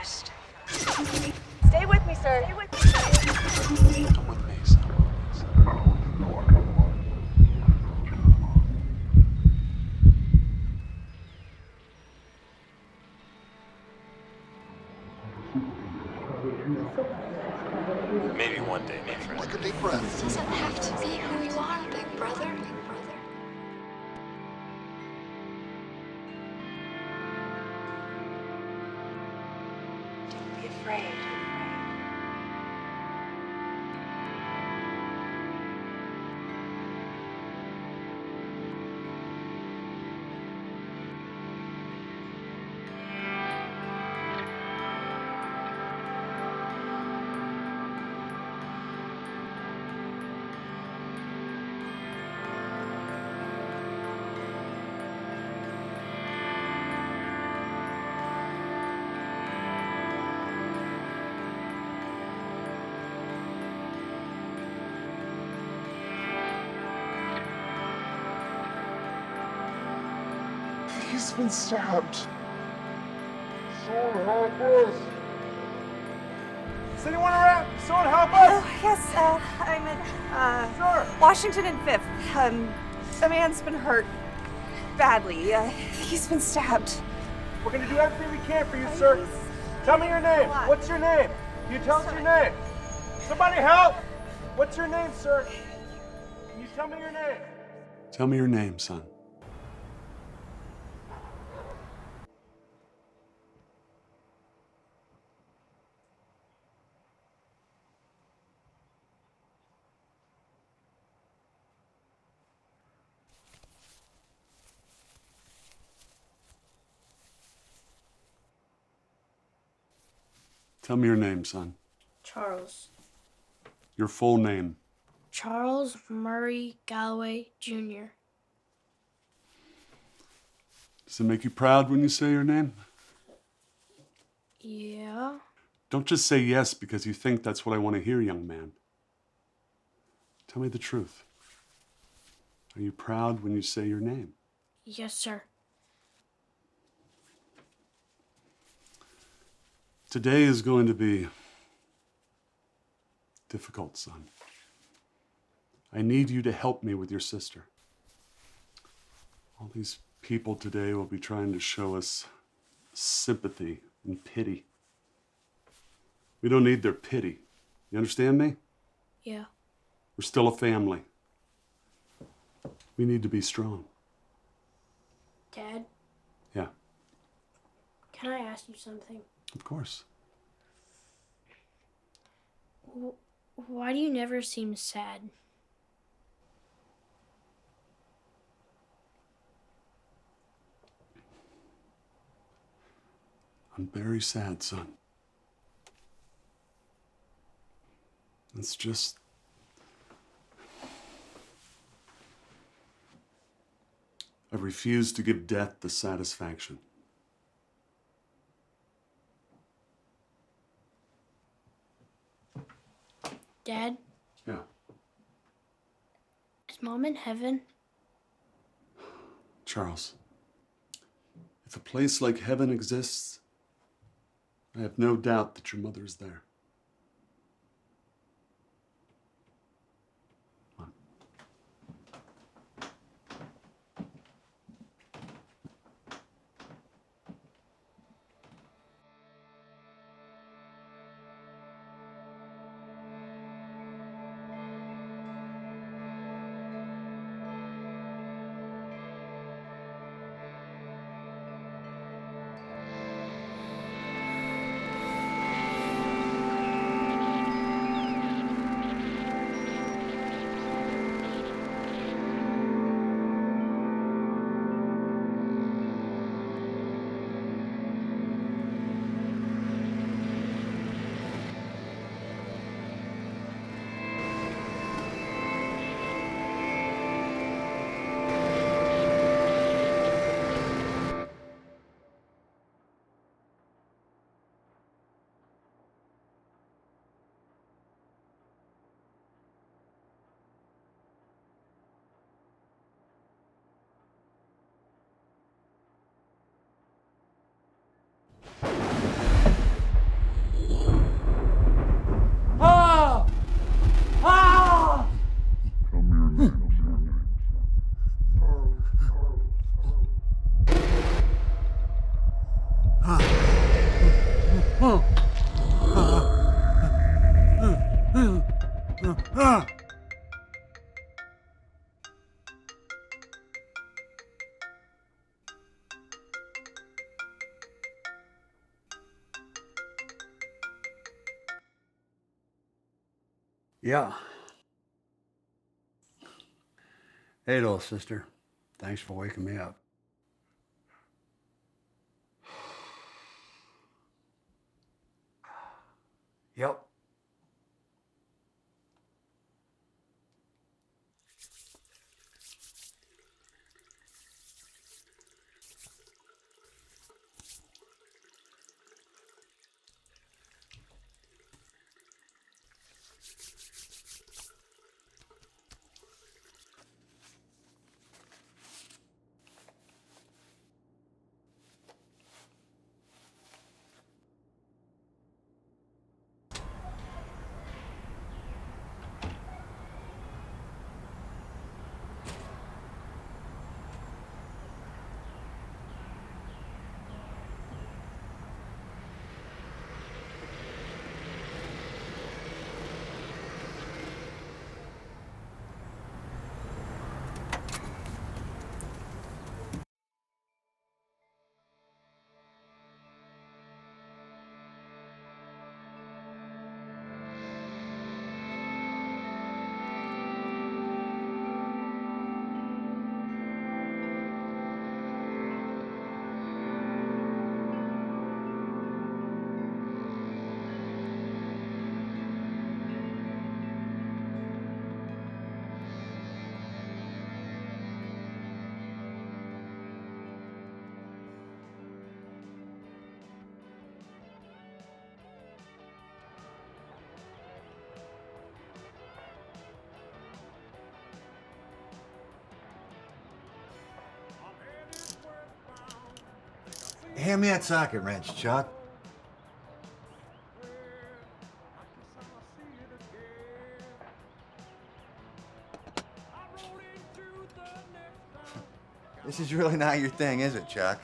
trust. Stay with me, sir. Stay with me. Come with me, son. Maybe one day, my friend. Take a deep breath. It doesn't have to be who you are, big brother. Don't be afraid. He's been stabbed. Someone help us. Is anyone around? Someone help us! Oh, yes, I'm in, Sir! Washington and Fifth. The man's been hurt badly. He's been stabbed. We're gonna do everything we can for you, sir. Tell me your name. What's your name? Can you tell us your name? Somebody help! What's your name, sir? Can you tell me your name? Tell me your name, son. Tell me your name, son. Charles. Your full name. Charles Murray Galloway Jr. Does it make you proud when you say your name? Yeah. Don't just say yes because you think that's what I want to hear, young man. Tell me the truth. Are you proud when you say your name? Yes, sir. Today is going to be difficult, son. I need you to help me with your sister. All these people today will be trying to show us sympathy and pity. We don't need their pity. You understand me? Yeah. We're still a family. We need to be strong. Dad, Yeah, can I ask you something? of course. Why do you never seem sad? I'm very sad, son. It's just... I refuse to give death the satisfaction. Dad, Yeah. is Mom in heaven? Charles, if a place like heaven exists, I have no doubt that your mother's there. Come on. Yeah. Hey, little sister. Thanks for waking me up. Yep. Hand me that socket wrench, Chuck. This is really not your thing, is it, Chuck?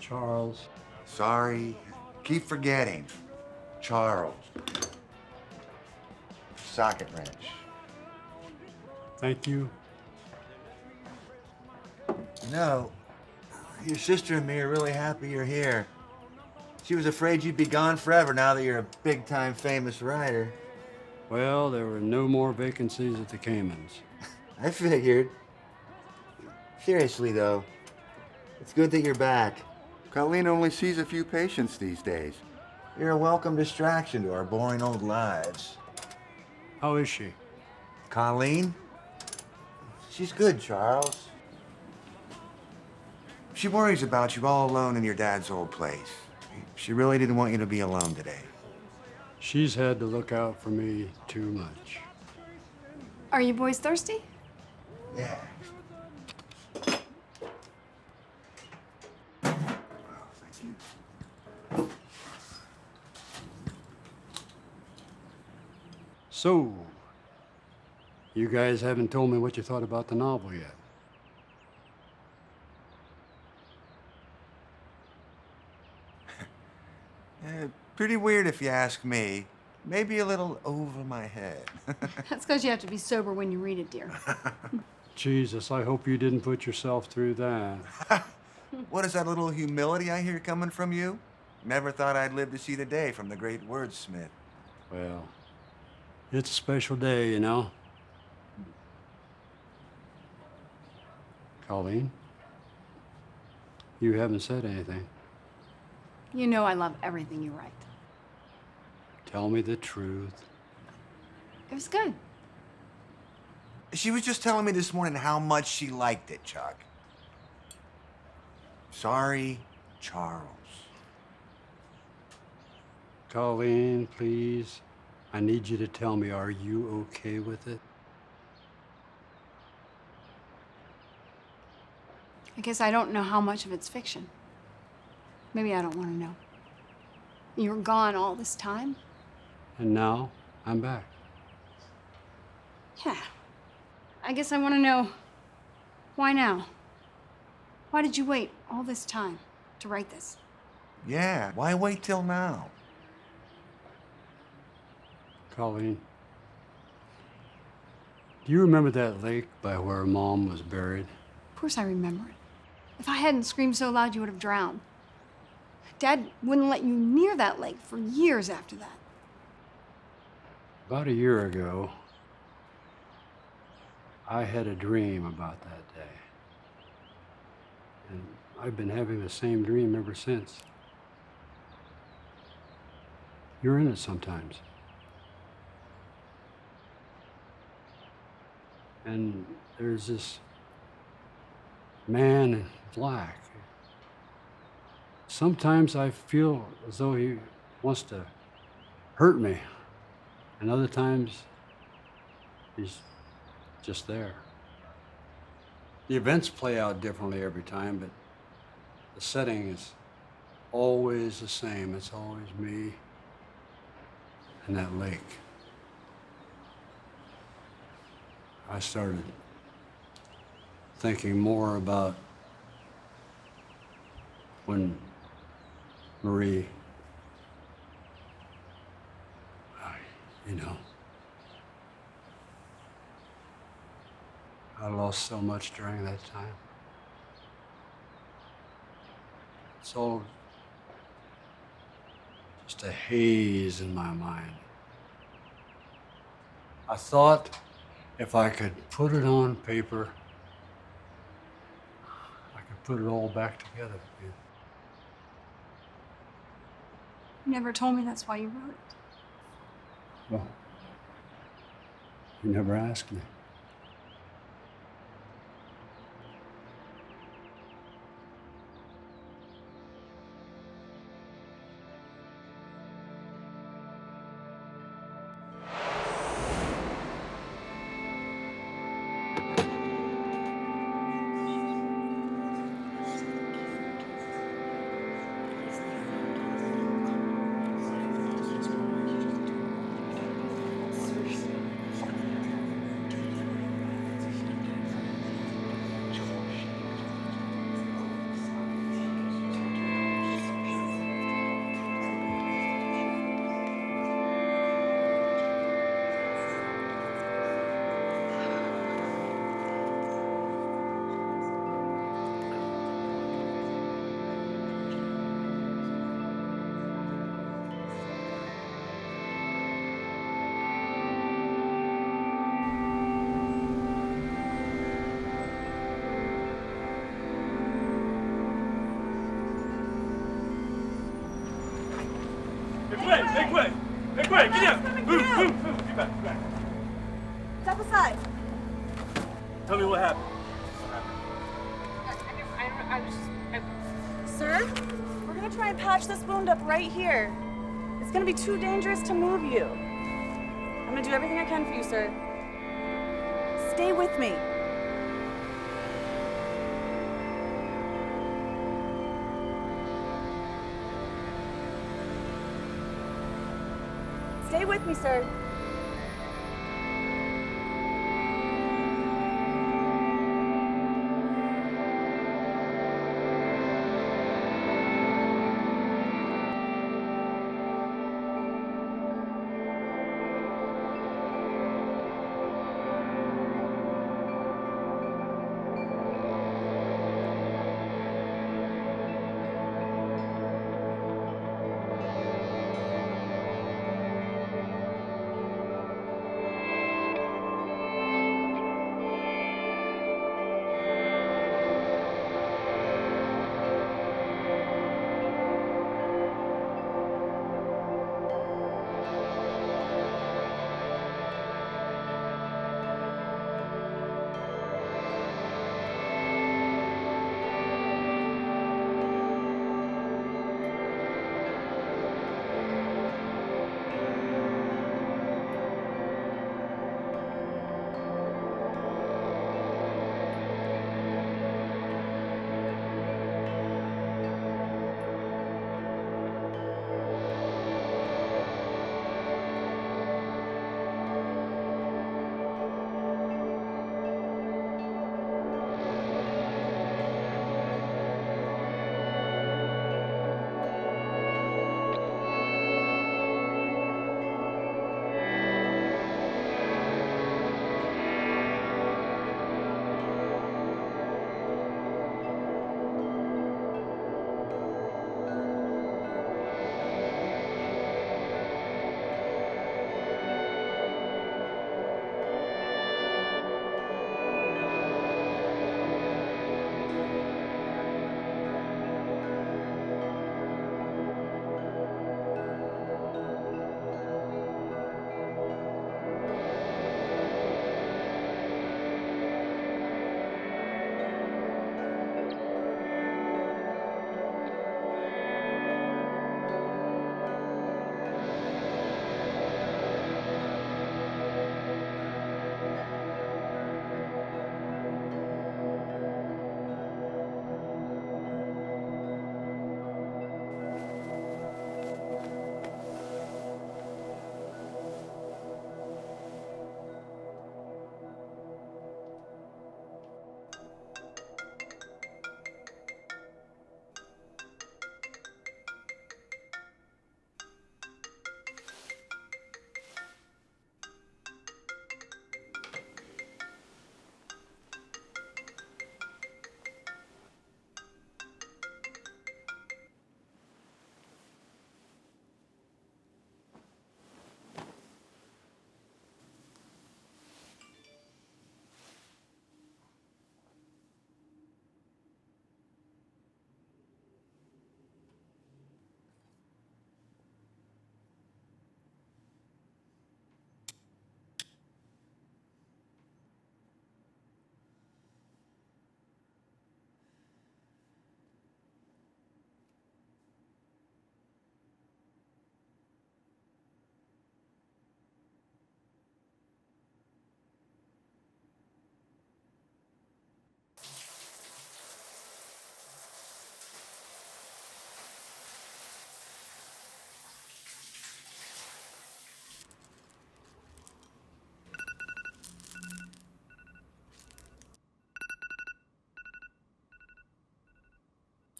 Charles. Sorry. Keep forgetting. Charles. Socket wrench. Thank you. You know, your sister and me are really happy you're here. She was afraid you'd be gone forever now that you're a big-time famous writer. Well, there were no more vacancies at the Caymans. I figured. Seriously, though, it's good that you're back. Colleen only sees a few patients these days. You're a welcome distraction to our boring old lives. How is she? Colleen? She's good, Charles. She worries about you all alone in your dad's old place. She really didn't want you to be alone today. She's had to look out for me too much. Are you boys thirsty? Yeah. So, you guys haven't told me what you thought about the novel yet. Pretty weird if you ask me. Maybe a little over my head. That's because you have to be sober when you read it, dear. Jesus, I hope you didn't put yourself through that. What is that little humility I hear coming from you? Never thought I'd live to see the day from the great wordsmith. Well, it's a special day, you know. Colleen, you haven't said anything. You know I love everything you write. Tell me the truth. It was good. She was just telling me this morning how much she liked it, Chuck. Sorry, Charles. Colleen, please. I need you to tell me, are you okay with it? I guess I don't know how much of it's fiction. Maybe I don't want to know. You were gone all this time? And now, I'm back. Yeah. I guess I want to know, why now? Why did you wait all this time to write this? Yeah, why wait till now? Colleen, do you remember that lake by where Mom was buried? Of course I remember it. If I hadn't screamed so loud, you would have drowned. Dad wouldn't let you near that lake for years after that. About a year ago, I had a dream about that day. And I've been having the same dream ever since. You're in it sometimes. And there's this man in black. Sometimes I feel as though he wants to hurt me, and other times he's just there. The events play out differently every time, but the setting is always the same. It's always me and that lake. I started thinking more about when Marie, you know, I lost so much during that time. It's all just a haze in my mind. I thought if I could put it on paper, I could put it all back together again. You never told me that's why you wrote it. Well, you never asked me. Make way! Make way! Get down! Move! Get back! Get back! Step aside. Tell me what happened. Sir, we're gonna try and patch this wound up right here. It's gonna be too dangerous to move you. I'm gonna do everything I can for you, sir. Stay with me. Stay with me, sir.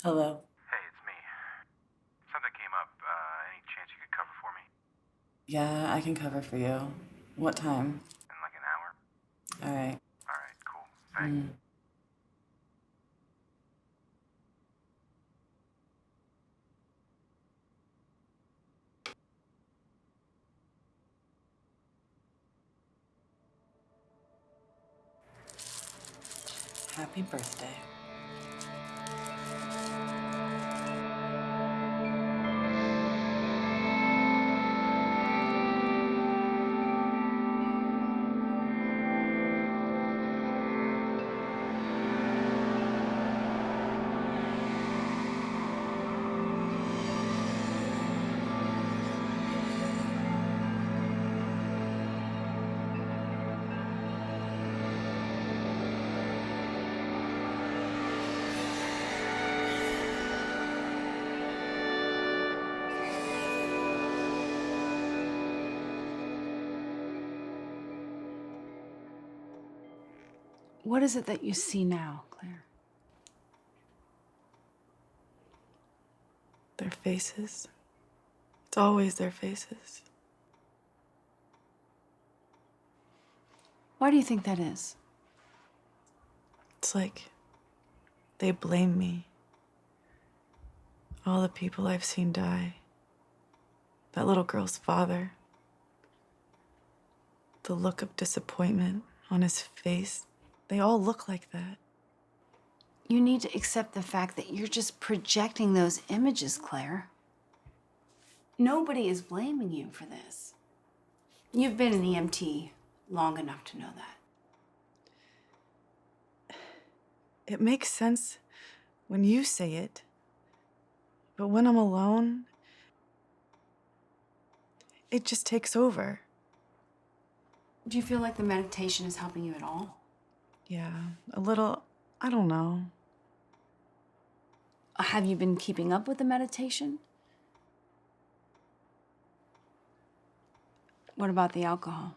Hello. Hey, it's me. Something came up. Any chance you could cover for me? Yeah, I can cover for you. What time? In like an hour? All right. All right, cool. Thanks. Happy birthday. What is it that you see now, Claire? Their faces. It's always their faces. Why do you think that is? It's like they blame me. All the people I've seen die. That little girl's father. The look of disappointment on his face. They all look like that. You need to accept the fact that you're just projecting those images, Claire. Nobody is blaming you for this. You've been an EMT long enough to know that. It makes sense when you say it. But when I'm alone, it just takes over. Do you feel like the meditation is helping you at all? Yeah, a little, I don't know. Have you been keeping up with the meditation? What about the alcohol?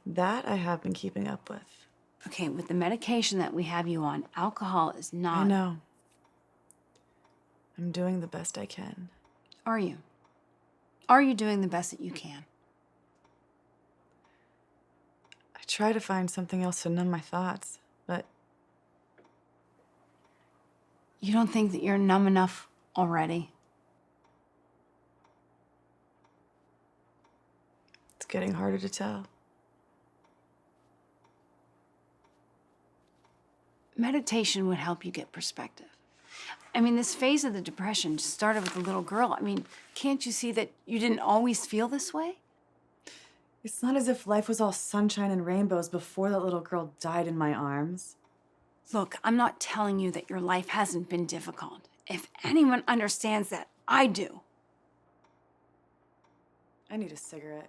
That I have been keeping up with. Okay, with the medication that we have you on, alcohol is not... I know. I'm doing the best I can. Are you? Are you doing the best that you can? I try to find something else to numb my thoughts, but You don't think that you're numb enough already? it's getting harder to tell. Meditation would help you get perspective. I mean, this phase of the depression just started with the little girl. I mean, can't you see that you didn't always feel this way? It's not as if life was all sunshine and rainbows before that little girl died in my arms. Look, I'm not telling you that your life hasn't been difficult. If anyone understands that, I do. I need a cigarette.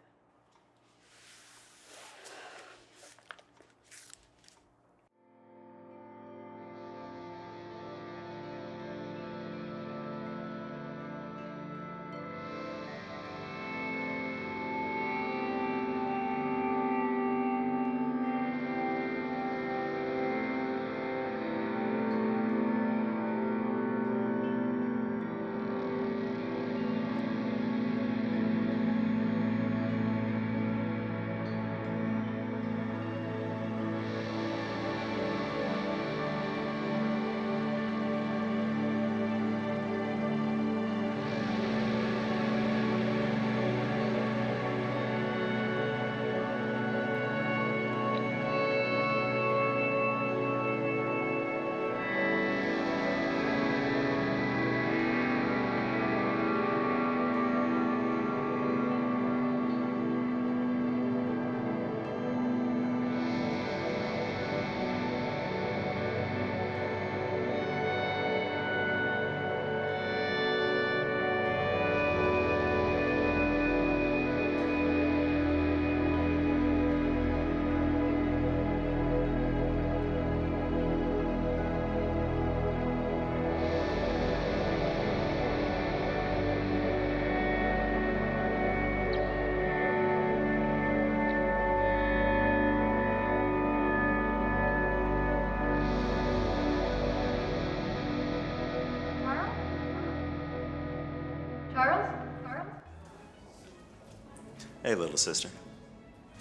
Hey, little sister.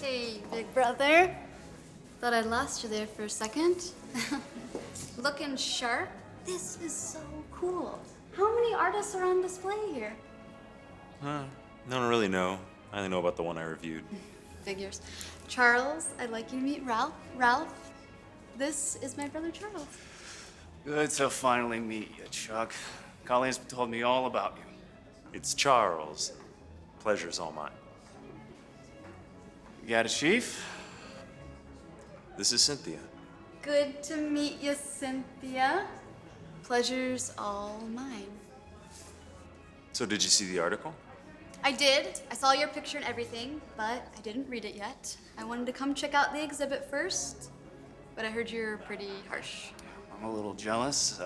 Hey, big brother. Thought I'd lost you there for a second. Looking sharp. This is so cool. How many artists are on display here? I don't really know. I only know about the one I reviewed. Figures. Charles, I'd like you to meet Ralph. Ralph, this is my brother Charles. Good to finally meet you, Chuck. Colleen's told me all about you. It's Charles. Pleasure's all mine. You got a chief? This is Cynthia. Good to meet you, Cynthia. Pleasure's all mine. So did you see the article? I did. I saw your picture and everything, but I didn't read it yet. I wanted to come check out the exhibit first, but I heard you're pretty harsh. I'm a little jealous.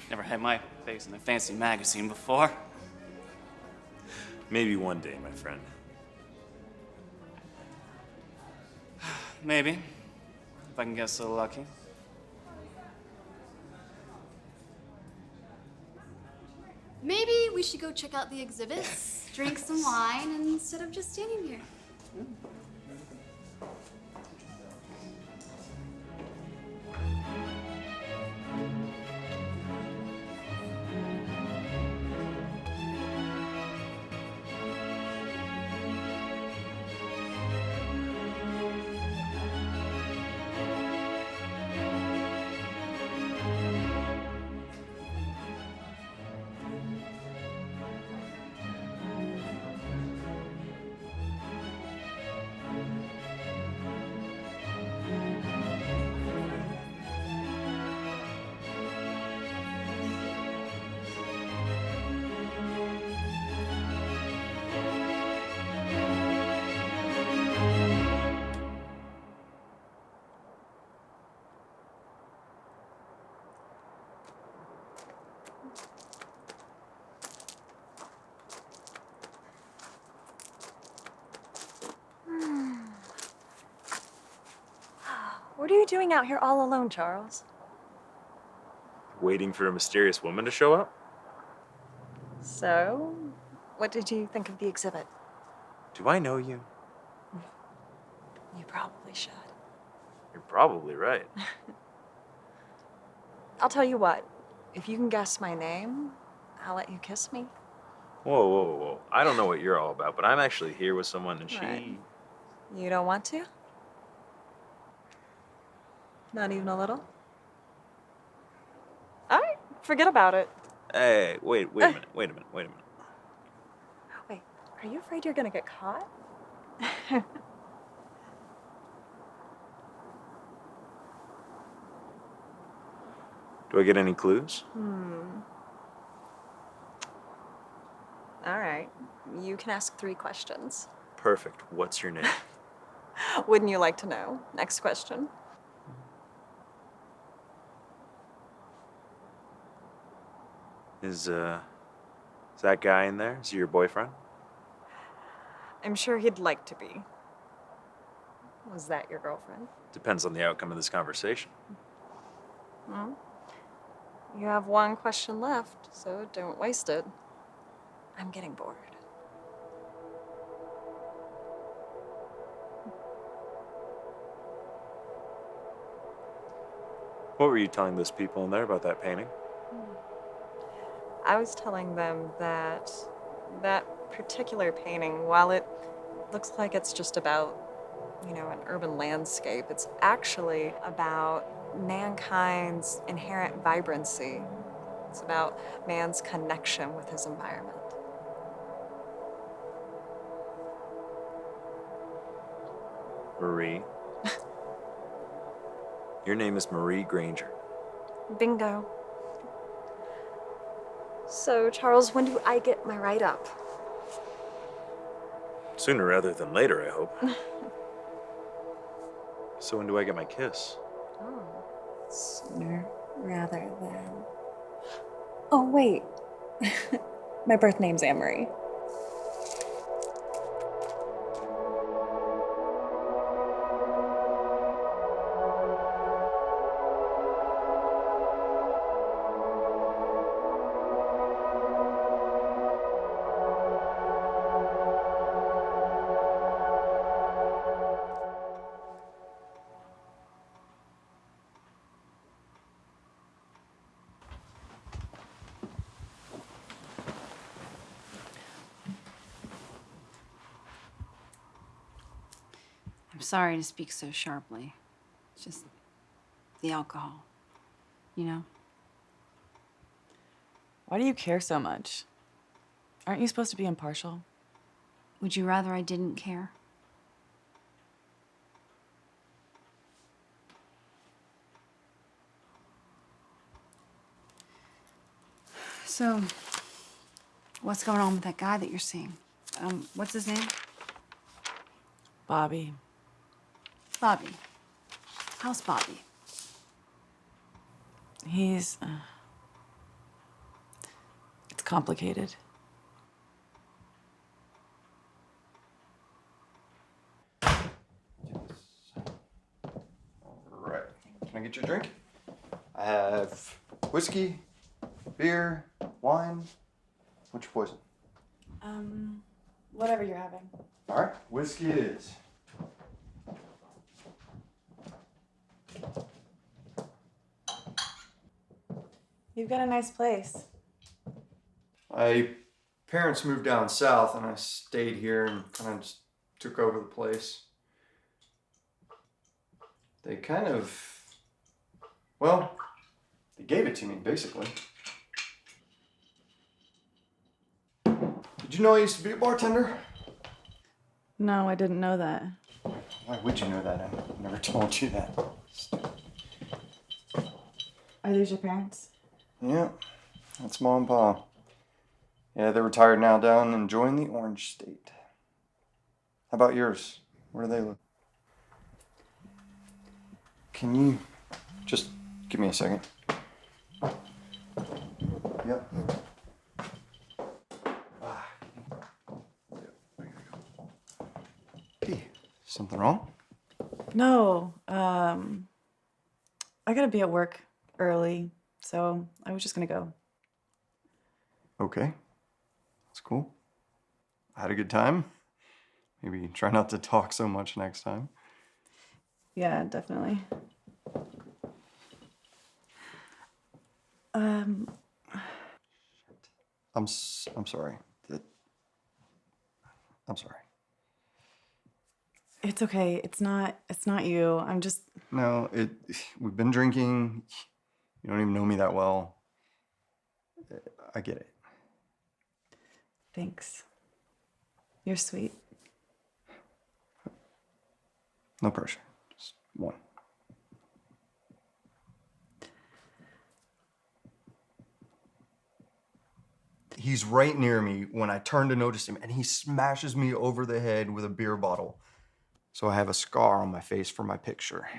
Never had my face in a fancy magazine before. Maybe one day, my friend. Maybe. If I can get so lucky. Maybe we should go check out the exhibits, drink some wine, instead of just standing here. What are you doing out here all alone, Charles? Waiting for a mysterious woman to show up? So, what did you think of the exhibit? Do I know you? You probably should. You're probably right. I'll tell you what, if you can guess my name, I'll let you kiss me. Whoa, whoa, whoa. I don't know what you're all about, but I'm actually here with someone and she... Right. You don't want to? Not even a little? All right, forget about it. Hey, wait a minute. Wait a minute. Wait, are you afraid you're gonna get caught? Do I get any clues? All right, you can ask 3 questions. Perfect. What's your name? Wouldn't you like to know? Next question. Is that guy in there? Is he your boyfriend? I'm sure he'd like to be. Was that your girlfriend? Depends on the outcome of this conversation. Hmm? You have 1 question left, so don't waste it. I'm getting bored. What were you telling those people in there about that painting? I was telling them that that particular painting, while it looks like it's just about, an urban landscape, it's actually about mankind's inherent vibrancy. It's about man's connection with his environment. Marie. Your name is Marie Granger. Bingo. So, Charles, when do I get my write-up? Sooner rather than later, I hope. So when do I get my kiss? Oh, sooner rather than... Oh, wait. My birth name's Anne-Marie. I'm sorry to speak so sharply. It's just the alcohol, you know? Why do you care so much? Aren't you supposed to be impartial? Would you rather I didn't care? So, what's going on with that guy that you're seeing? What's his name? Bobby. Bobby. How's Bobby? He's... it's complicated. Right. Can I get you a drink? I have whiskey, beer, wine. What's your poison? Whatever you're having. All right, whiskey it is. You've got a nice place. My parents moved down south and I stayed here and kind of just took over the place. They kind of, well, they gave it to me basically. Did you know I used to be a bartender? No, I didn't know that. Why would you know that? I never told you that. Are these your parents? Yeah, that's Mom and Pa. Yeah, they're retired now down enjoying the Orange State. How about yours? Where do they live? Can you just give me a second? Yep. Hey, something wrong? No, I gotta be at work early, so I was just gonna go. Okay. That's cool. I had a good time. Maybe try not to talk so much next time. Yeah, definitely. I'm sorry. I'm sorry. It's okay. It's not you. I'm just... No, we've been drinking. You don't even know me that well. I get it. Thanks. You're sweet. No pressure. Just one. He's right near me when I turn to notice him, and he smashes me over the head with a beer bottle. So I have a scar on my face for my picture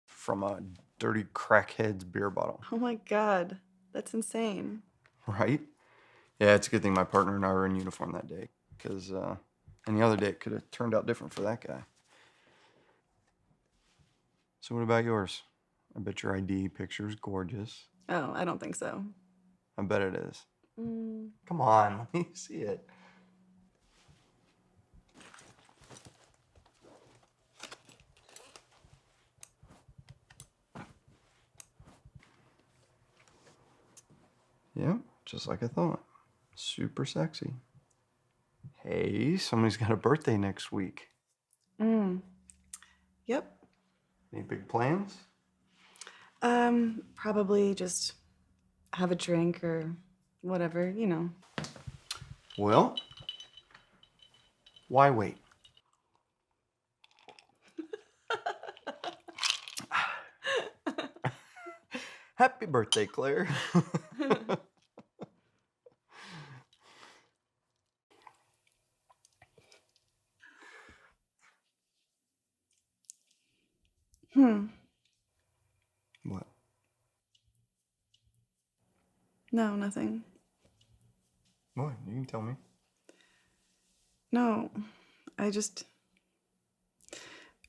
from a dirty crackhead's beer bottle. Oh my God, that's insane. Right? Yeah, it's a good thing my partner and I were in uniform that day, because any other day it could have turned out different for that guy. So what about yours? I bet your ID picture's gorgeous. Oh, I don't think so. I bet it is. Come on, let me see it. Yeah, just like I thought. Super sexy. Hey, somebody's got a birthday next week. Yep. Any big plans? Probably just have a drink or whatever, you know. Well, why wait? Happy birthday, Claire. What? No, nothing. What? You can tell me. No, I just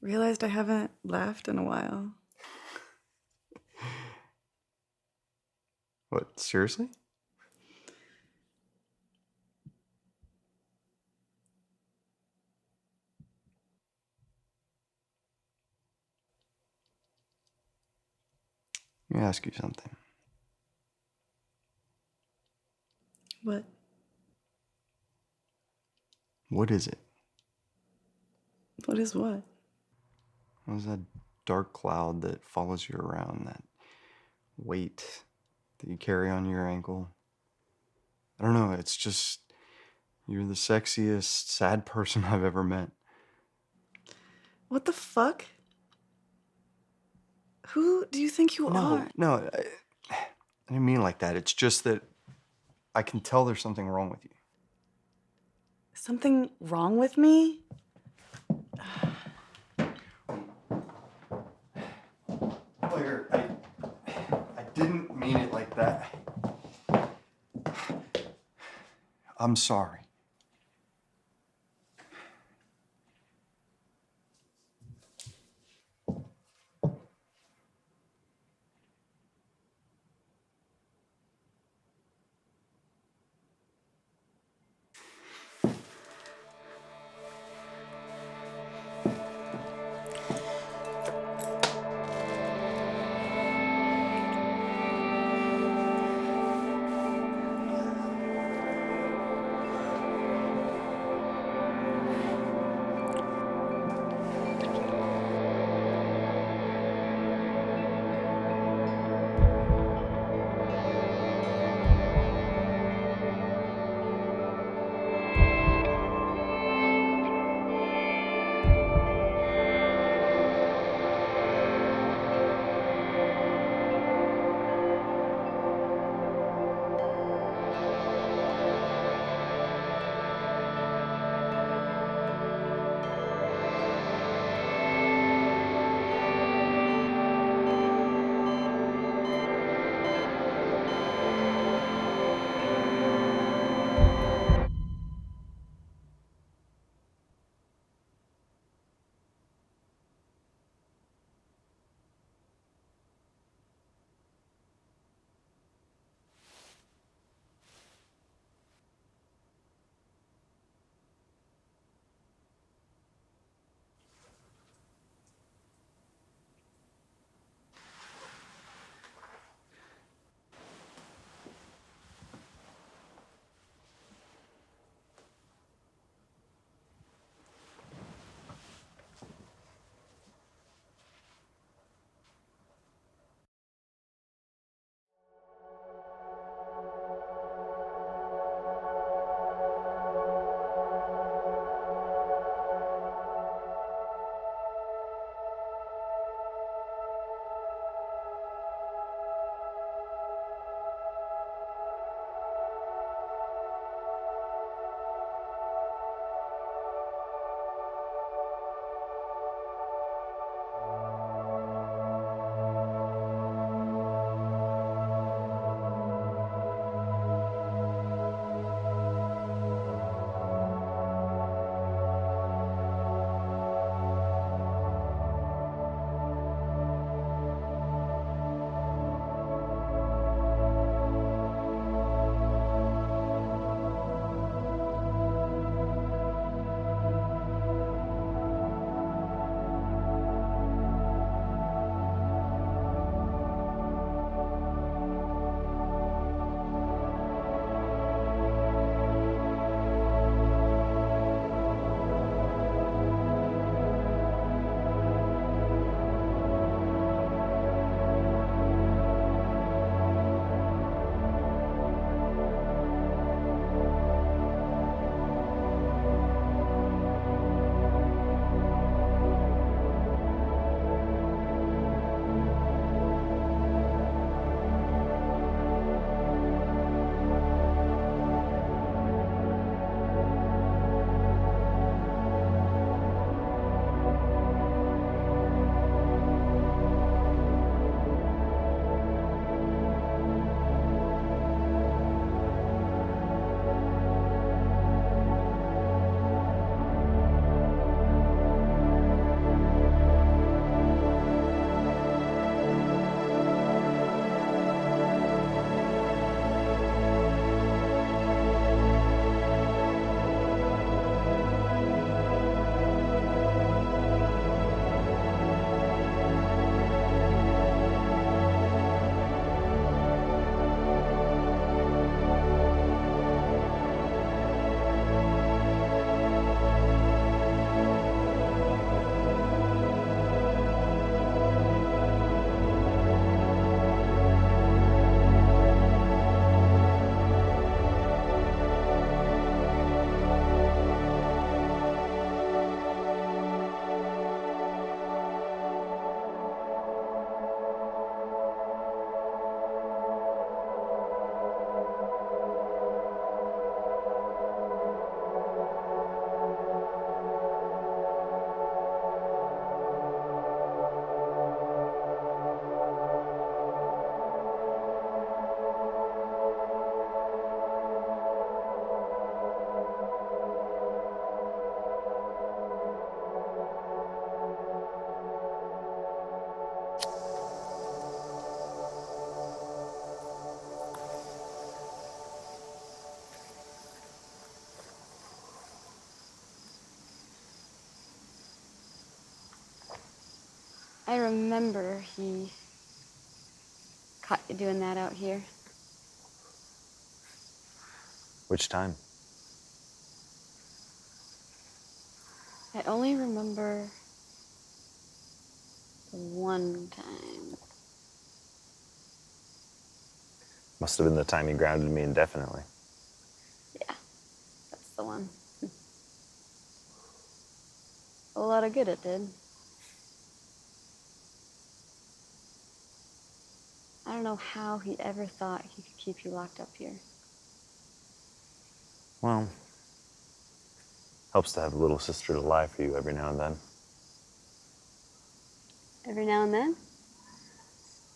realized I haven't laughed in a while. What, seriously? Let me ask you something. What? What is it? What is what? What is that dark cloud that follows you around, that weight that you carry on your ankle? I don't know, it's just, you're the sexiest sad person I've ever met. What the fuck? Who do you think you are? No, I didn't mean it like that. It's just that I can tell there's something wrong with you. Something wrong with me? Claire, I didn't mean it like that. I'm sorry. I remember he caught you doing that out here. Which time? I only remember one time. Must have been the time he grounded me indefinitely. Yeah, that's the one. A lot of good it did. I don't know how he ever thought he could keep you locked up here. Well, helps to have a little sister to lie for you every now and then. Every now and then?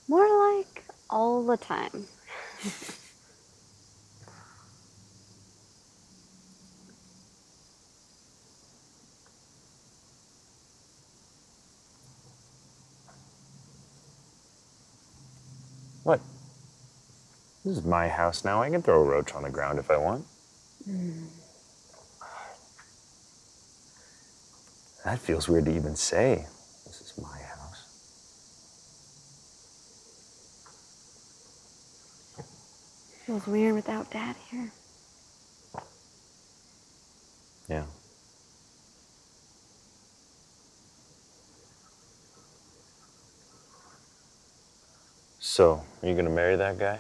More like all the time. What? This is my house now. I can throw a roach on the ground if I want. That feels weird to even say. This is my house. Feels weird without Dad here. Yeah. So, are you gonna marry that guy?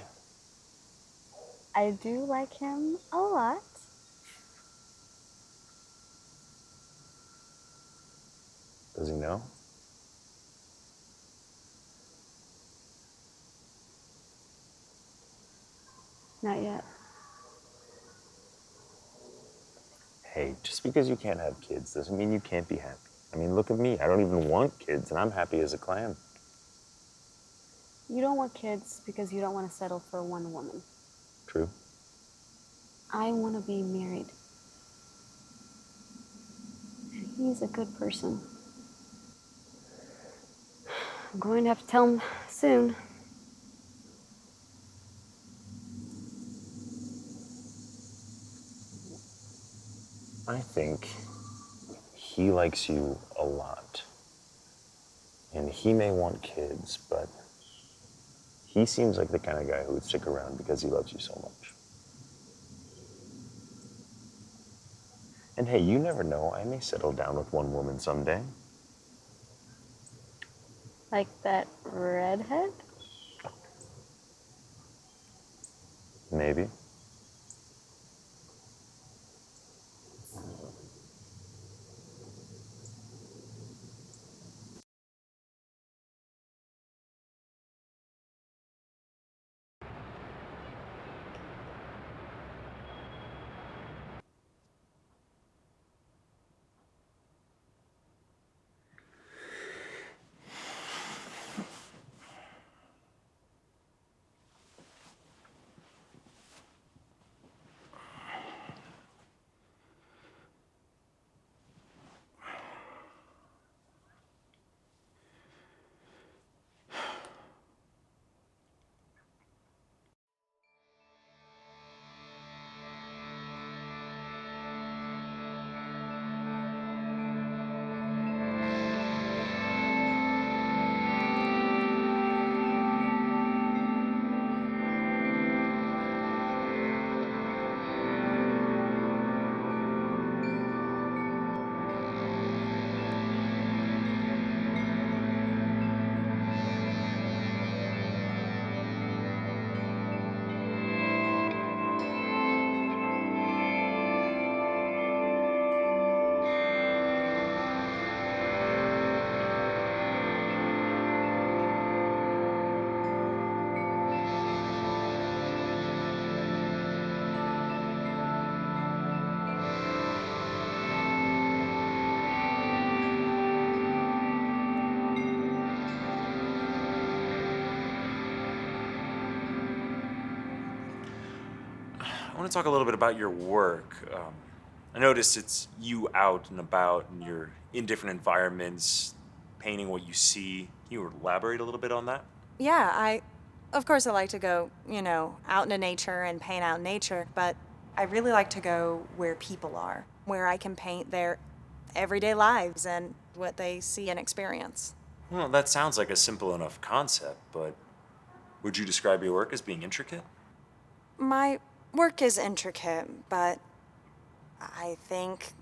I do like him a lot. Does he know? Not yet. Hey, just because you can't have kids doesn't mean you can't be happy. I mean, look at me. I don't even want kids, and I'm happy as a clam. You don't want kids because you don't want to settle for one woman. True. I want to be married. And he's a good person. I'm going to have to tell him soon. I think he likes you a lot. And he may want kids, but he seems like the kind of guy who would stick around because he loves you so much. And hey, you never know. I may settle down with one woman someday. Like that redhead? Maybe. I want to talk a little bit about your work. I noticed it's you out and about and you're in different environments, painting what you see. Can you elaborate a little bit on that? Yeah, of course, I like to go, out into nature and paint out nature, but I really like to go where people are, where I can paint their everyday lives and what they see and experience. Well, that sounds like a simple enough concept, but would you describe your work as being intricate? My work is intricate, but I think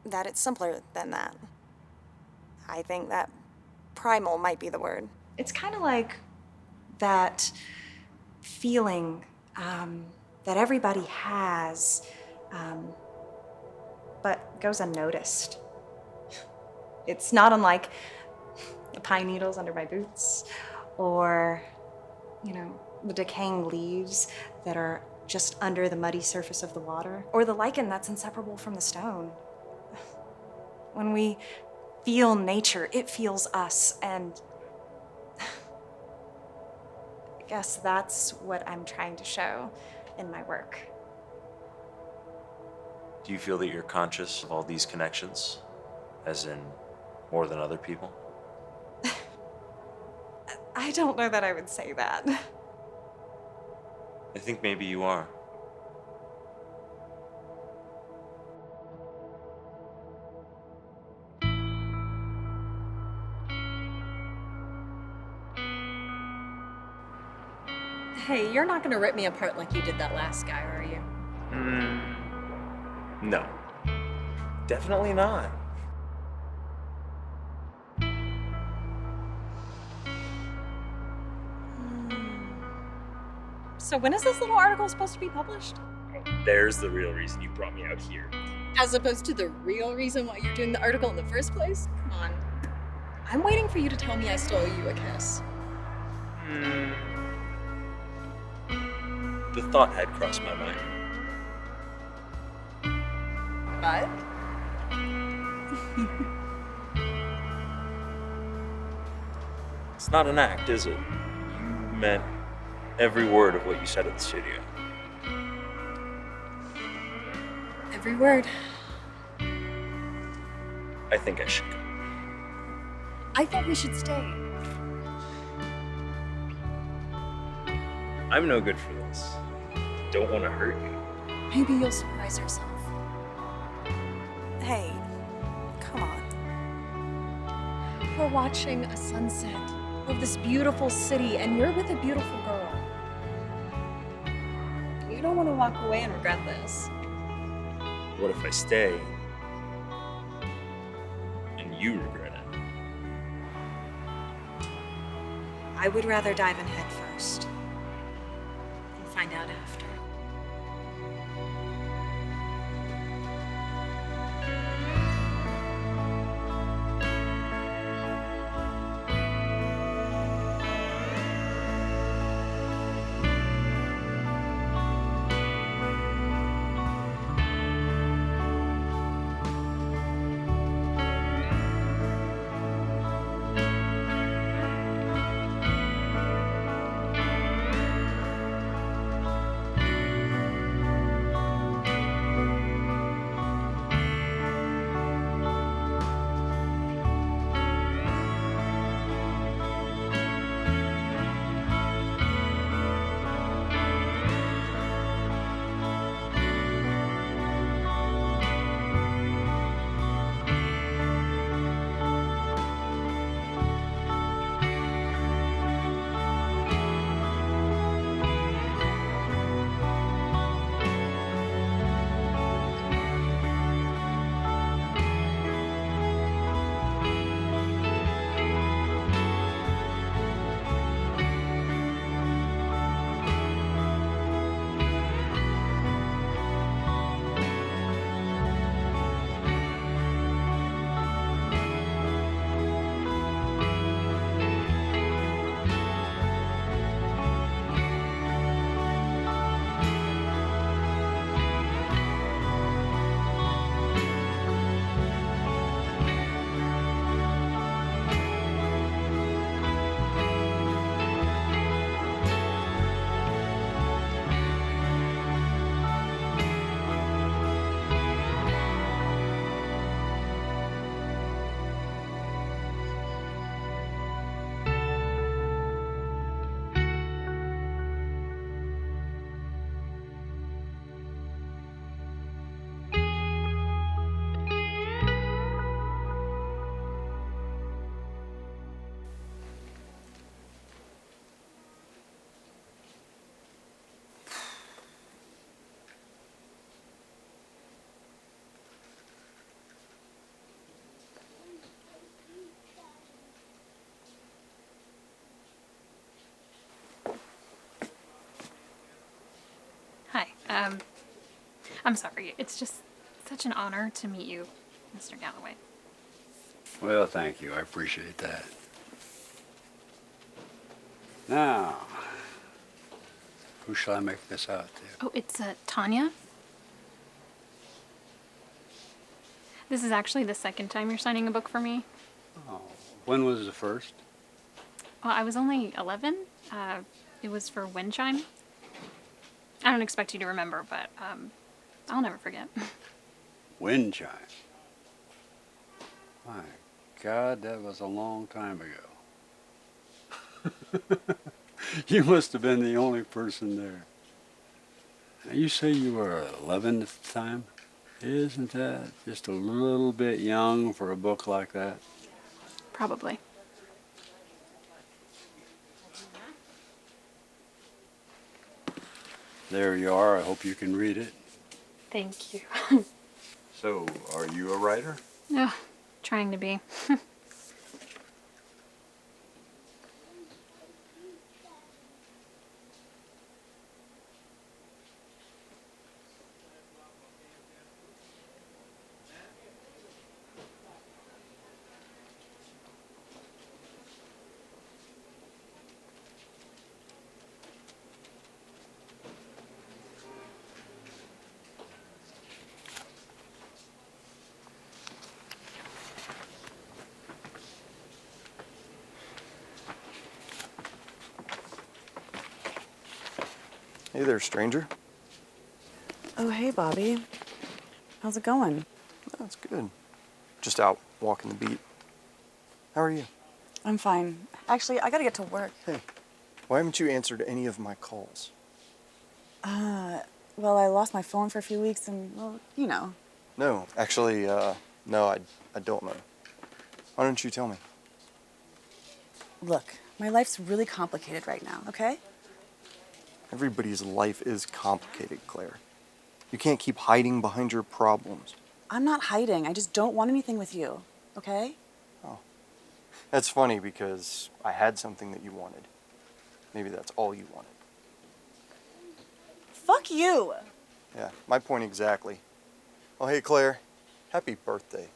that it's simpler than that. I think that primal might be the word. It's kind of like that feeling that everybody has, but goes unnoticed. It's not unlike the pine needles under my boots, or, the decaying leaves that are just under the muddy surface of the water, or the lichen that's inseparable from the stone. When we feel nature, it feels us, and I guess that's what I'm trying to show in my work. Do you feel that you're conscious of all these connections, as in more than other people? I don't know that I would say that. I think maybe you are. Hey, you're not gonna rip me apart like you did that last guy, are you? No. Definitely not. So when is this little article supposed to be published? There's the real reason you brought me out here. As opposed to the real reason why you're doing the article in the first place? Come on. I'm waiting for you to tell me I stole you a kiss. The thought had crossed my mind. But? It's not an act, is it? You meant every word of what you said at the studio. Every word. I think I should go. I thought we should stay. I'm no good for this. Don't want to hurt you. Maybe you'll surprise yourself. Hey, come on. We're watching a sunset of this beautiful city, and you're with a beautiful girl. You don't want to walk away and regret this. What if I stay and you regret it? I would rather dive in head first and find out after. I'm sorry. It's just such an honor to meet you, Mr. Galloway. Well, thank you. I appreciate that. Now, who shall I make this out to? Oh, it's Tanya. This is actually the second time you're signing a book for me. Oh, when was the first? Well, I was only 11. It was for Wind Chime. I don't expect you to remember, but I'll never forget. Wind chime. My God, that was a long time ago. You must have been the only person there. Now, you say you were 11 at the time? Isn't that just a little bit young for a book like that? Probably. There you are. I hope you can read it. Thank you. So, are you a writer? Ugh, trying to be. Hey there, stranger. Oh, hey, Bobby. How's it going? That's good. Just out walking the beat. How are you? I'm fine. Actually, I gotta get to work. Hey, why haven't you answered any of my calls? Well, I lost my phone for a few weeks and, well, you know. No, actually, no, I don't know. Why don't you tell me? Look, my life's really complicated right now, okay? Everybody's life is complicated, Claire. You can't keep hiding behind your problems. I'm not hiding. I just don't want anything with you, okay? Oh. That's funny because I had something that you wanted. Maybe that's all you wanted. Fuck you! Yeah, my point exactly. Oh, hey, Claire. Happy birthday.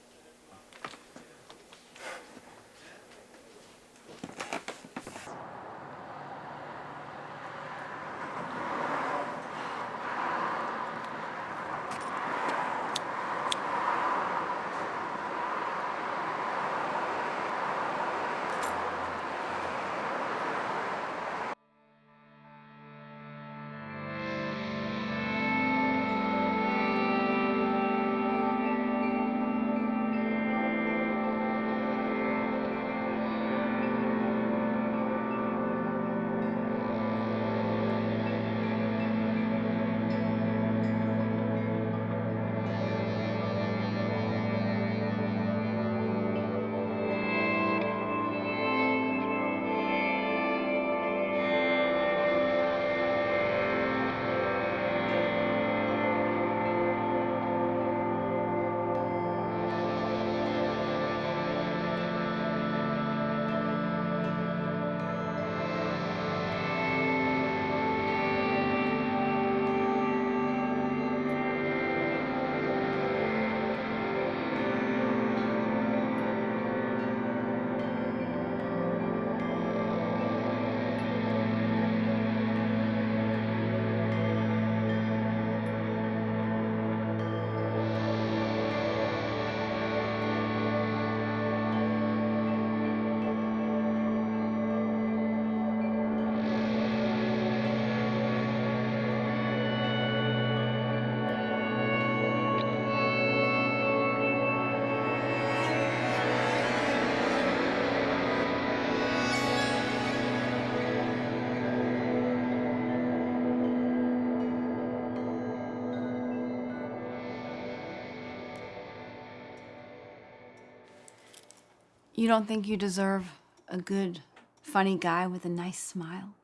You don't think you deserve a good, funny guy with a nice smile?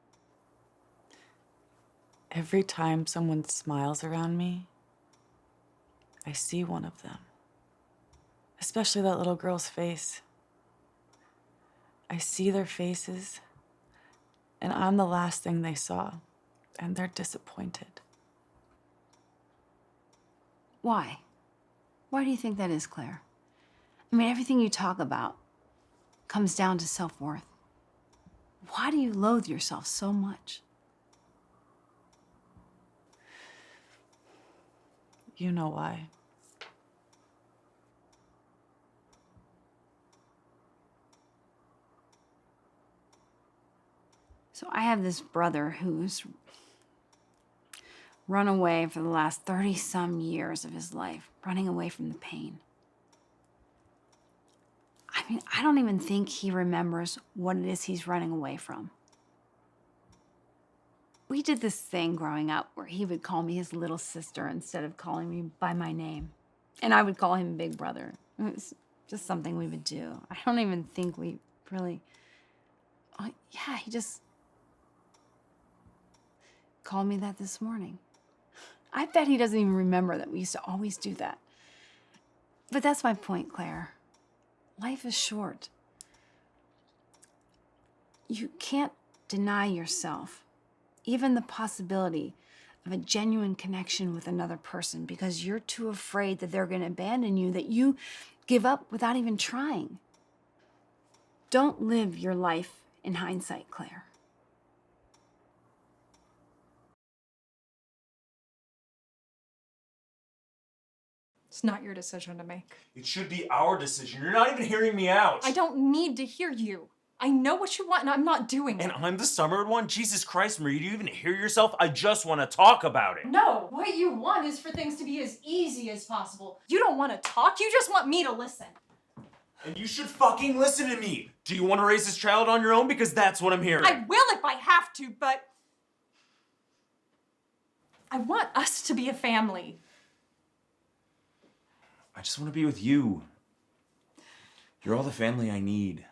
Every time someone smiles around me, I see one of them. Especially that little girl's face. I see their faces, and I'm the last thing they saw, and they're disappointed. Why? Why do you think that is, Claire? I mean, everything you talk about comes down to self-worth. Why do you loathe yourself so much? You know why. So I have this brother who's run away for the last 30-some years of his life, running away from the pain. I mean, I don't even think he remembers what it is he's running away from. We did this thing growing up where he would call me his little sister instead of calling me by my name. And I would call him Big Brother. It was just something we would do. I don't even think we really... Oh, yeah, he just called me that this morning. I bet he doesn't even remember that we used to always do that. But that's my point, Claire. Life is short. You can't deny yourself even the possibility of a genuine connection with another person because you're too afraid that they're going to abandon you, that you give up without even trying. Don't live your life in hindsight, Claire. It's not your decision to make. It should be our decision. You're not even hearing me out. I don't need to hear you. I know what you want and I'm not doing it. And I'm the summered one? Jesus Christ, Marie, do you even hear yourself? I just want to talk about it. No, what you want is for things to be as easy as possible. You don't want to talk, you just want me to listen. And you should fucking listen to me. Do you want to raise this child on your own? Because that's what I'm hearing. I will if I have to, but I want us to be a family. I just want to be with you. You're all the family I need.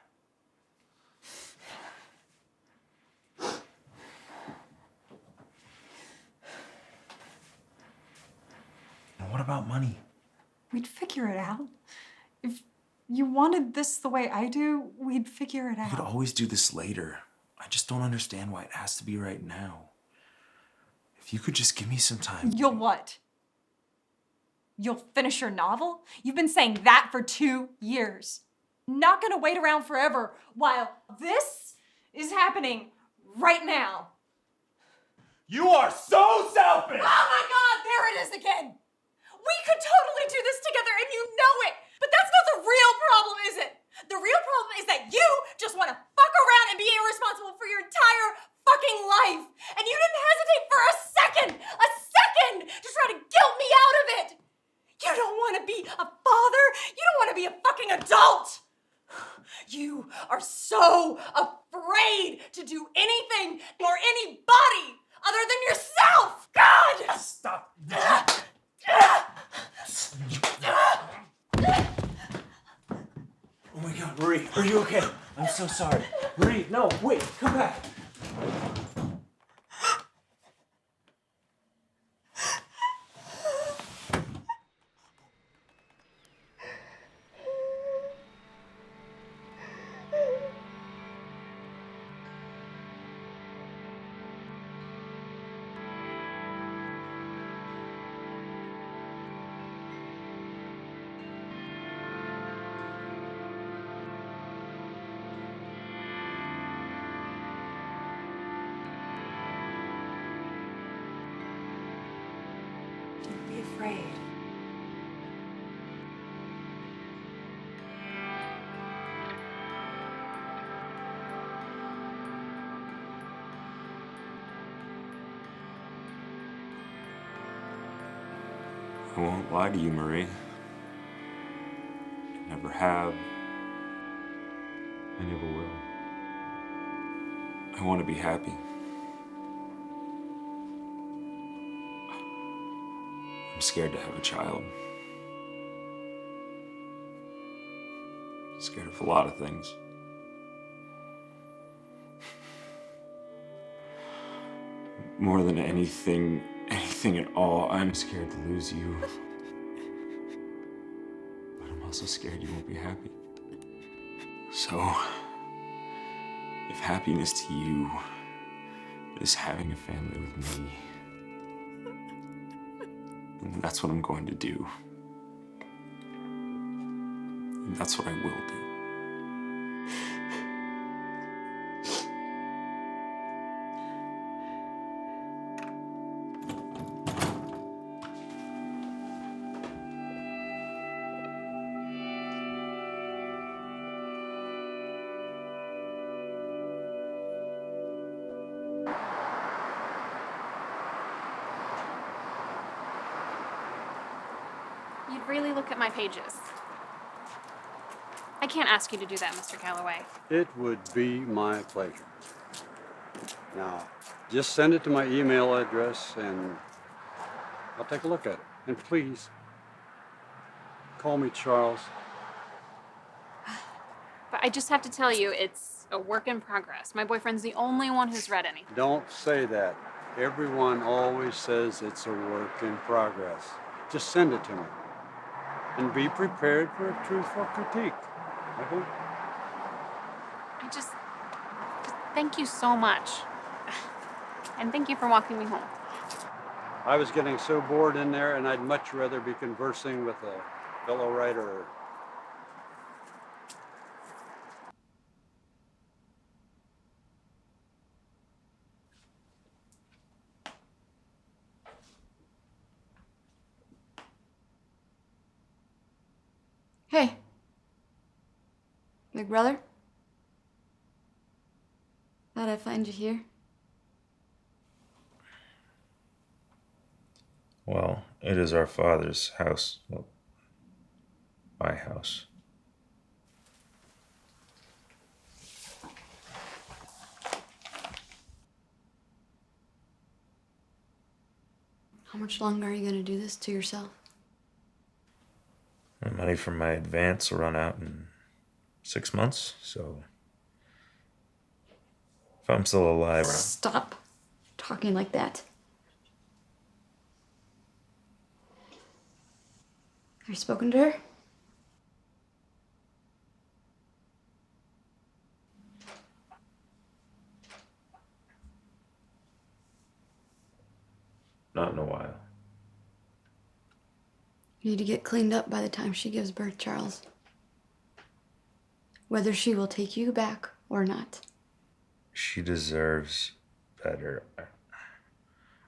And what about money? We'd figure it out. If you wanted this the way I do, we'd figure it out. We could always do this later. I just don't understand why it has to be right now. If you could just give me some time. You'll what? You'll finish your novel? You've been saying that for 2 years. Not gonna wait around forever while this is happening right now. You are so selfish! Oh my God, there it is again! We could totally do this together and you know it! But that's not the real problem, is it? The real problem is that you just want to fuck around and be irresponsible for your entire fucking life! And you didn't hesitate for a second to try to guilt me out of it! You don't want to be a father! You don't want to be a fucking adult! You are so afraid to do anything or anybody other than yourself! God! Stop. Oh my God, Marie, are you okay? I'm so sorry. Marie, no, wait, come back. Don't be afraid. I won't lie to you, Marie. I never have. I never will. I want to be happy. I'm scared to have a child. I'm scared of a lot of things. More than anything at all, I'm scared to lose you. But I'm also scared you won't be happy. So, if happiness to you is having a family with me, And that's what I'm going to do. And that's what I will do. You'd really look at my pages. I can't ask you to do that, Mr. Calloway. It would be my pleasure. Now, just send it to my email address and I'll take a look at it. And please, call me Charles. But I just have to tell you, it's a work in progress. My boyfriend's the only one who's read any. Don't say that. Everyone always says it's a work in progress. Just send it to me. And be prepared for a truthful critique. Okay? Just thank you so much. And thank you for walking me home. I was getting so bored in there, and I'd much rather be conversing with a fellow writer. Hey. Big brother? Thought I'd find you here. Well, it is our father's house. Well, my house. How much longer are you gonna do this to yourself? The money from my advance will run out in 6 months, so if I'm still alive. Stop talking like that. Have you spoken to her? Not in a while. You need to get cleaned up by the time she gives birth, Charles. Whether she will take you back or not. She deserves better.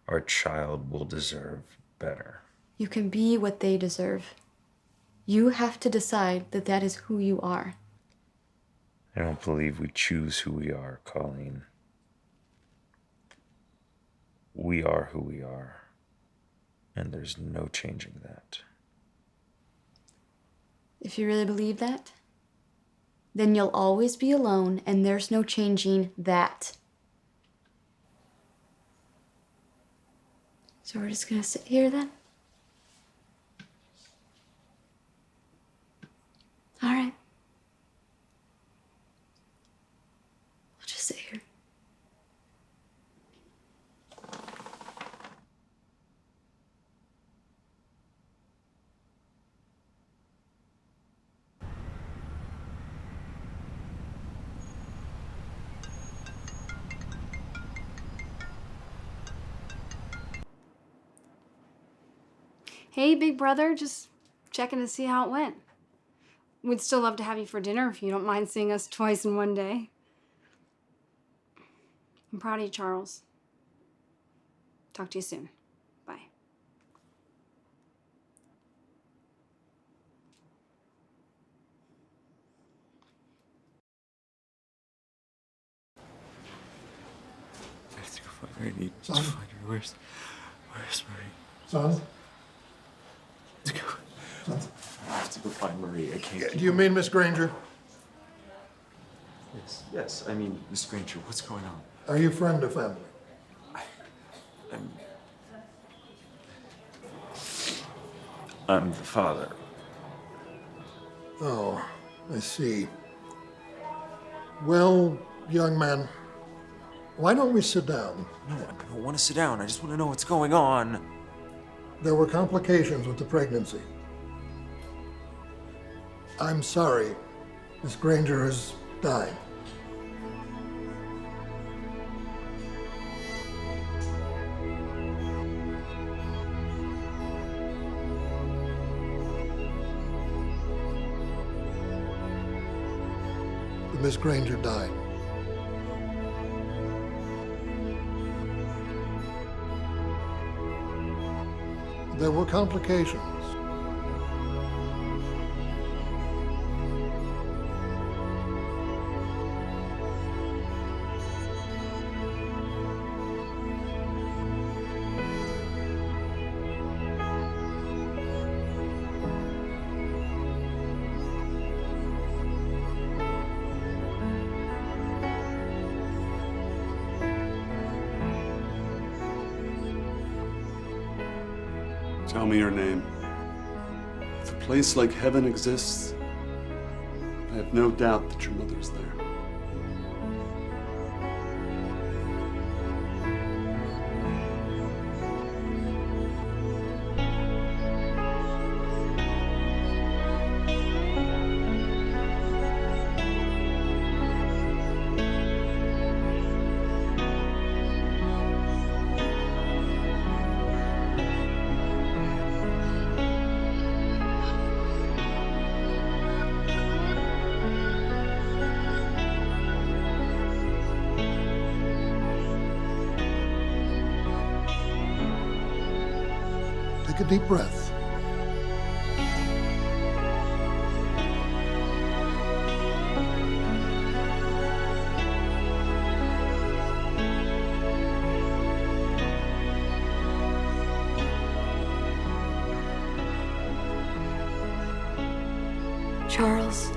Our child will deserve better. You can be what they deserve. You have to decide that that is who you are. I don't believe we choose who we are, Colleen. We are who we are, and there's no changing that. If you really believe that, then you'll always be alone, and there's no changing that. So we're just gonna sit here then? All right. We'll just sit here. Hey, big brother, just checking to see how it went. We'd still love to have you for dinner if you don't mind seeing us twice in one day. I'm proud of you, Charles. Talk to you soon. Bye. I have to go find her. I need to find her. Where's Marie? Son? Let's go. I have to go find Marie. I can't. Do you mean Miss Granger? Yes. I mean, Miss Granger, what's going on? Are you friend or family? I'm the father. Oh, I see. Well, young man, why don't we sit down? No, I don't want to sit down. I just want to know what's going on. There were complications with the pregnancy. I'm sorry. Miss Granger has died. Miss Granger died. There were complications. Tell me your name. If a place like heaven exists, I have no doubt that your mother's there. Take a deep breath. Charles,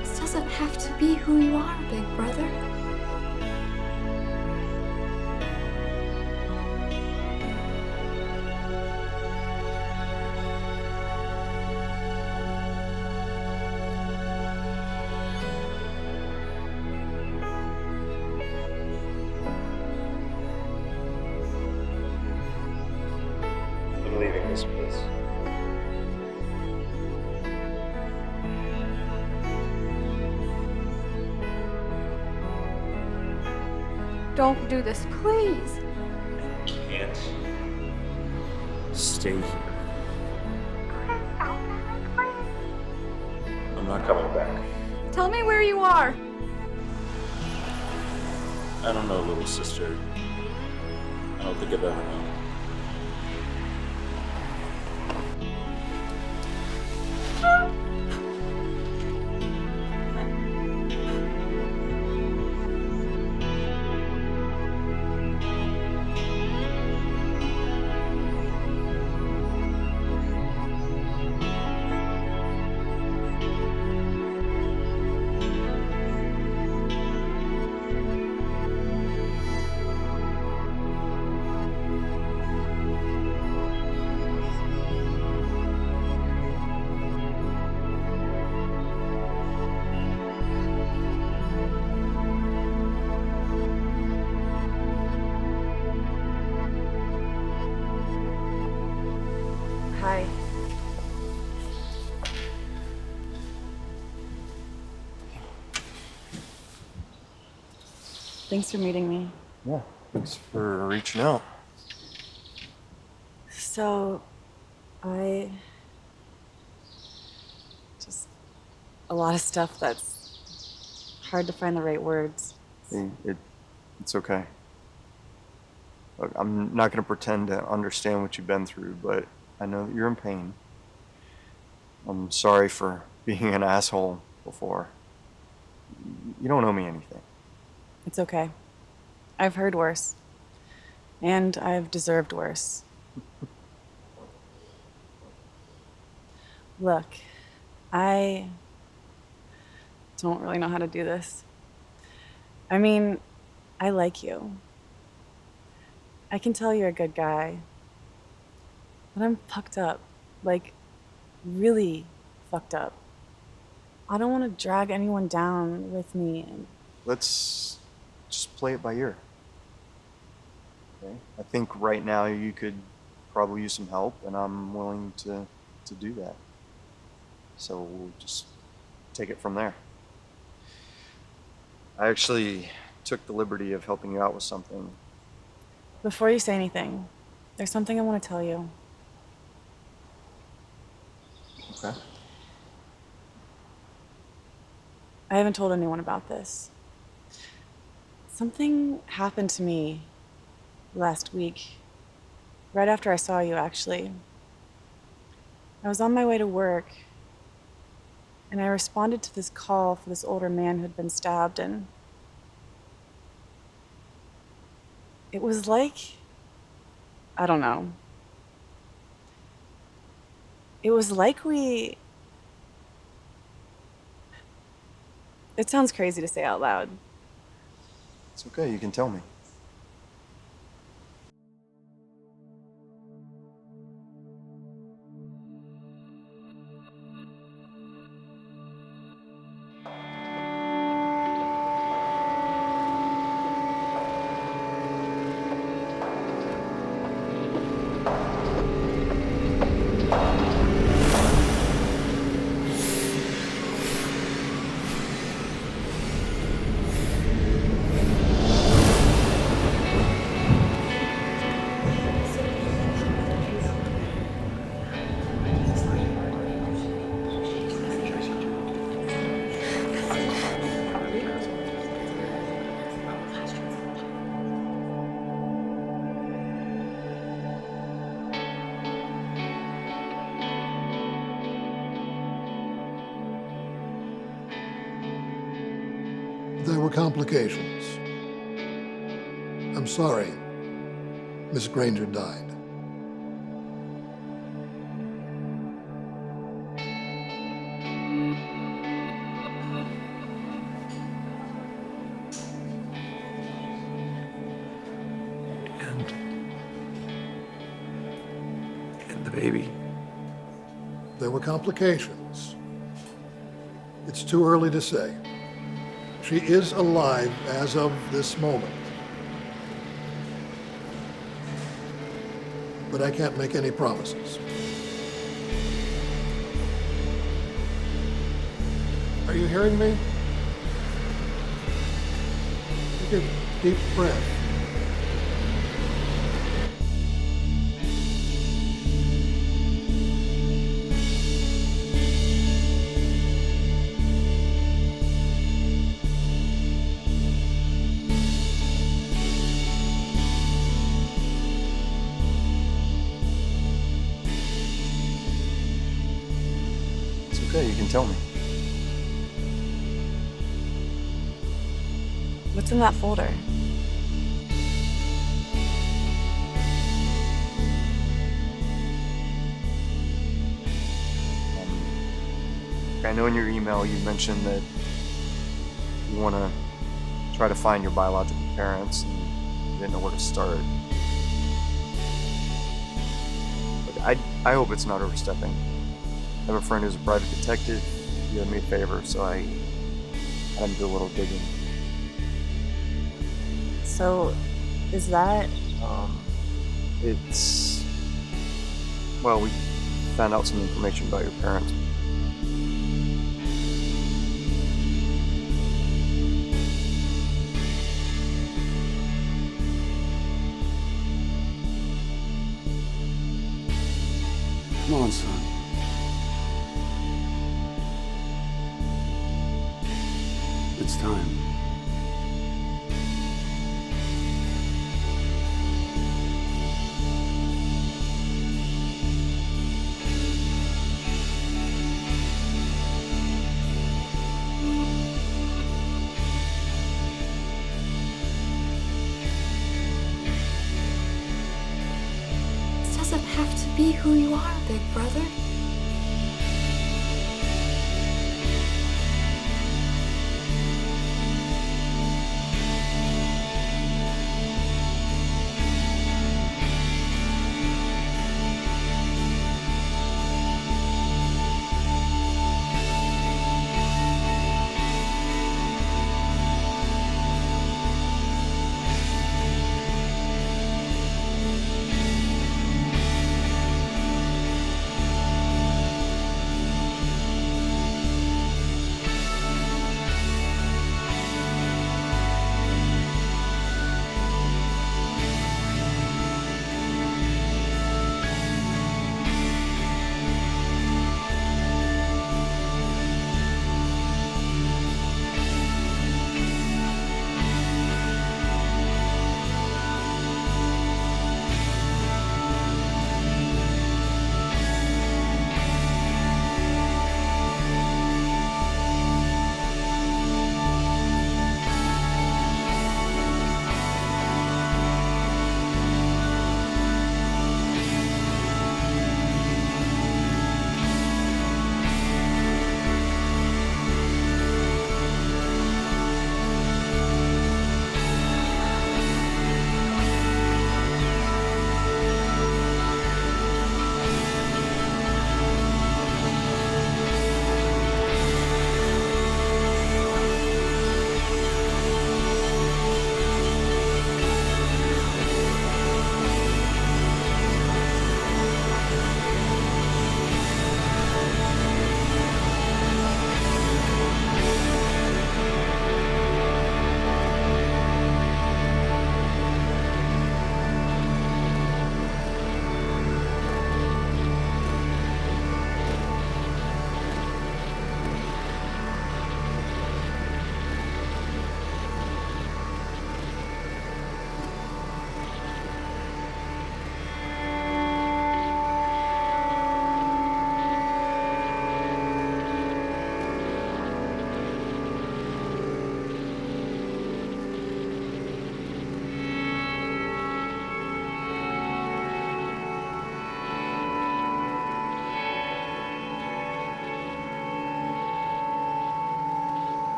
this doesn't have to be who you are, big brother. I'm leaving this place. Don't do this, please. Can't stay here. I'm not coming back. Tell me where you are. I don't know, little sister. I don't think I've ever known. Hi. Thanks for meeting me. Yeah, thanks for reaching out. So, just a lot of stuff that's hard to find the right words. Hey, it's okay. Look, I'm not going to pretend to understand what you've been through, but I know that you're in pain. I'm sorry for being an asshole before. You don't owe me anything. It's okay. I've heard worse. And I've deserved worse. Look, I don't really know how to do this. I mean, I like you. I can tell you're a good guy. But I'm fucked up. Like, really fucked up. I don't want to drag anyone down with me. Let's just play it by ear. Okay? I think right now you could probably use some help, and I'm willing to do that. So we'll just take it from there. I actually took the liberty of helping you out with something. Before you say anything, there's something I want to tell you. Okay. I haven't told anyone about this. Something happened to me last week, right after I saw you, actually. I was on my way to work, and I responded to this call for this older man who'd been stabbed, and it was like, I don't know. It was like it sounds crazy to say out loud. It's okay, you can tell me. There were complications. I'm sorry. Miss Granger died. And the baby. There were complications. It's too early to say. She is alive as of this moment. But I can't make any promises. Are you hearing me? Take a deep breath. Okay, you can tell me. What's in that folder? I know in your email you mentioned that you want to try to find your biological parents and you didn't know where to start. Look, I hope it's not overstepping. I have a friend who's a private detective. He did me a favor, so I had him do a little digging. So, is that? It's... Well, we found out some information about your parents. Come on, son. It's time. This doesn't have to be who you are, big brother.